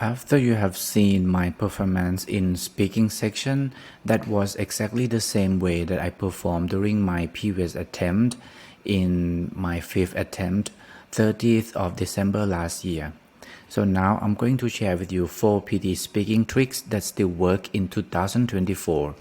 After you have seen my performance in speaking section, that was exactly the same way that I performed during my previous attempt in my fifth attempt, 30th of December last year. So now I'm going to share with you 4 Pte speaking tricks that still work in 2024.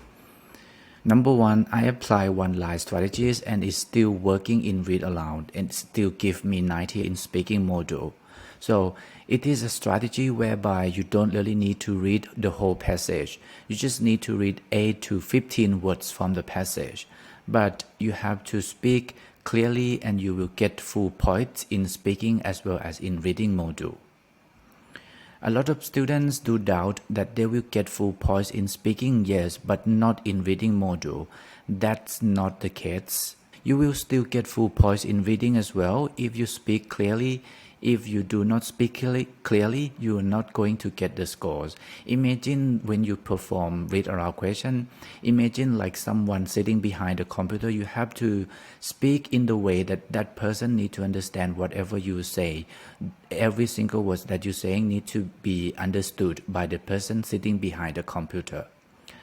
Number 1, I apply one-line strategies and it's still working in read aloud and still give me 90 in speaking module. So it is a strategy whereby you don't really need to read the whole passage. You just need to read 8 to 15 words from the passage. But you have to speak clearly and you will get full points in speaking as well as in reading module. A lot of students do doubt that they will get full points in speaking, yes, but not in reading module. That's not the case. You will still get full points in reading as well if you speak clearly. If you do not speak clearly, you are not going to get the scores. Imagine when you perform read aloud question, imagine like someone sitting behind the computer, you have to speak in the way that that person needs to understand whatever you say. Every single word that you're saying needs to be understood by the person sitting behind the computer.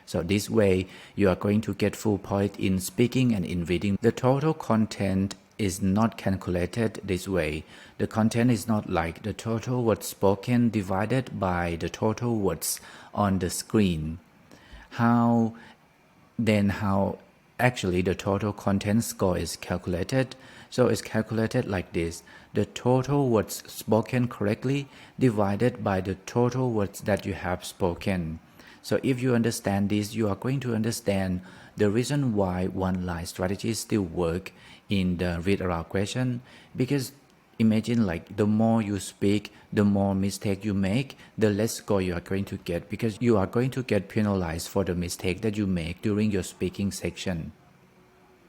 So this way, you are going to get full point in speaking and in reading. The total content is not calculated this way. The content is not like the total words spoken divided by the total words on the screen. How actually the total content score is calculated? So it's calculated like this: the total words spoken correctly divided by the total words that you have spoken. So if you understand this, you are going to understand the reason why one-line strategies still work in the read aloud question. Because imagine like the more you speak, the more mistake you make, the less score you are going to get, because you are going to get penalized for the mistake that you make during your speaking section.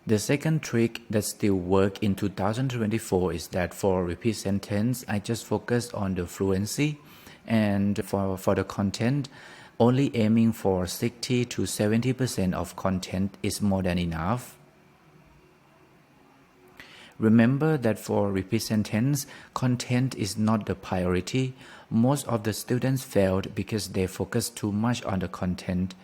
The second trick that still works in 2024 is that for repeat sentence, I just focus on the fluency, and for the content, only aiming for 60 to 70% of content is more than enough. Remember that for repeat sentence, content is not the priority. Most of the students failed because they focus too much on the content.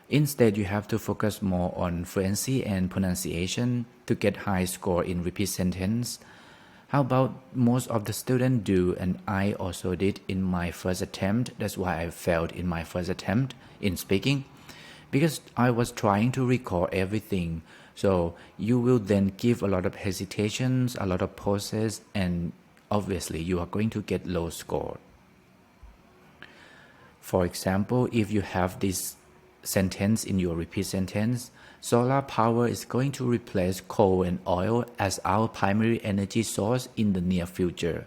Instead, you have to focus more on fluency and pronunciation to get high score in repeat sentence. How about most of the students do, and I also did in my first attempt. That's why I failed in my first attempt in speaking, because I was trying to record everything. So you will then give a lot of hesitations, a lot of pauses, and obviously you are going to get low score. For example, if you have this sentence in your repeat sentence, solar power is going to replace coal and oil as our primary energy source in the near future.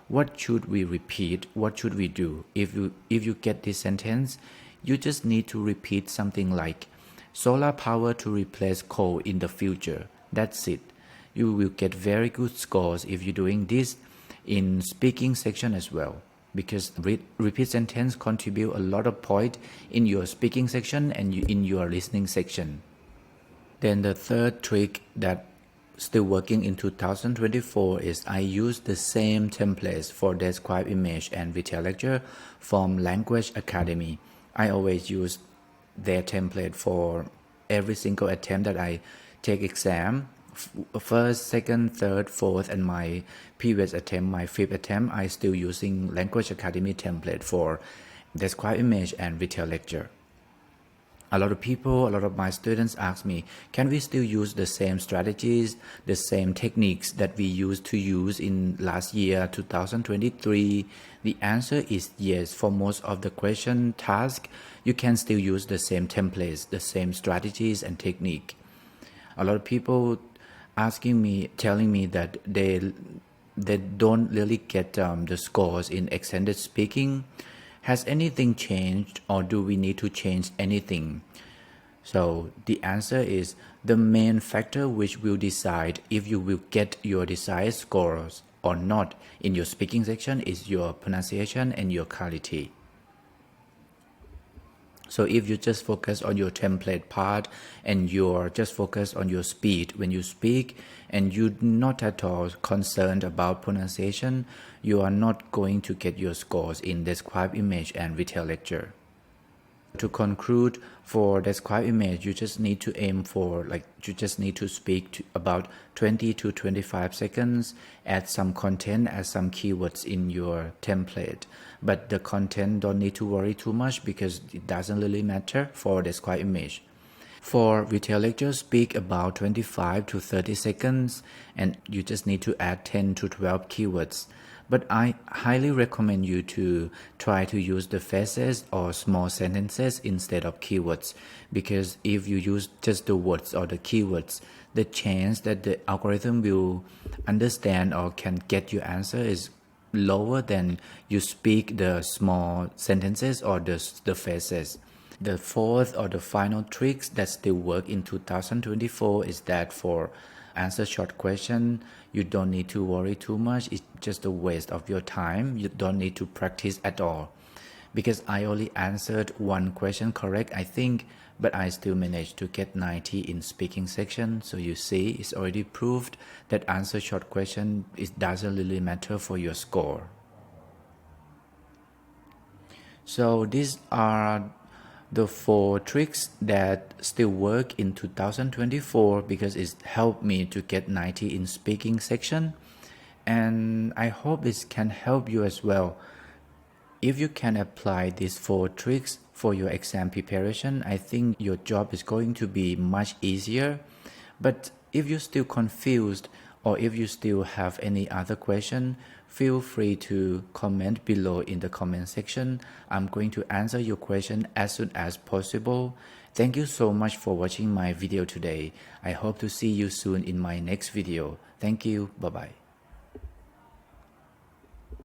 What should we repeat? What should we do? If you get this sentence, you just need to repeat something like solar power to replace coal in the future. That's it. You will get very good scores if you're doing this in speaking section as well, because repeat sentence contribute a lot of point in your speaking section and in your listening section. Then the third trick that still working in 2024 is I use the same templates for describe image and retail lecture from Language Academy. I always use their template for every single attempt that I take exam. First, second, third, fourth, and my previous attempt, my fifth attempt, I still using Language Academy template for describe image and retail lecture. A lot of my students ask me, can we still use the same strategies, the same techniques that we used to use in last year, 2023? The answer is yes. For most of the question task, you can still use the same templates, the same strategies and technique. A lot of people asking me, telling me that they don't really get the scores in extended speaking. Has anything changed, or do we need to change anything? So the answer is the main factor which will decide if you will get your desired scores or not in your speaking section is your pronunciation and your quality. So if you just focus on your template part and you're just focus on your speed when you speak and you're not at all concerned about pronunciation, you are not going to get your scores in describe image and retail lecture. To conclude, for describe image, you just need to aim for you just need to speak to about 20 to 25 seconds, add some content, add some keywords in your template. But the content don't need to worry too much because it doesn't really matter for describe image. For retail lecture, speak about 25 to 30 seconds and you just need to add 10 to 12 keywords. But I highly recommend you to try to use the phrases or small sentences instead of keywords, because if you use just the words or the keywords, the chance that the algorithm will understand or can get your answer is lower than you speak the small sentences or the phrases. The fourth or the final tricks that still work in 2024 is that for answer short question, you don't need to worry too much. It's just a waste of your time. You don't need to practice at all. Because I only answered one question correct, I think, but I still managed to get 90 in speaking section. So you see, it's already proved that answer short question, it doesn't really matter for your score. So these are the 4 tricks that still work in 2024 because it helped me to get 90 in speaking section, and I hope it can help you as well. If you can apply these 4 tricks for your exam preparation, I think your job is going to be much easier. But if you're still confused or if you still have any other question, feel free to comment below in the comment section. I'm going to answer your question as soon as possible. Thank you so much for watching my video today. I hope to see you soon in my next video. Thank you. Bye-bye.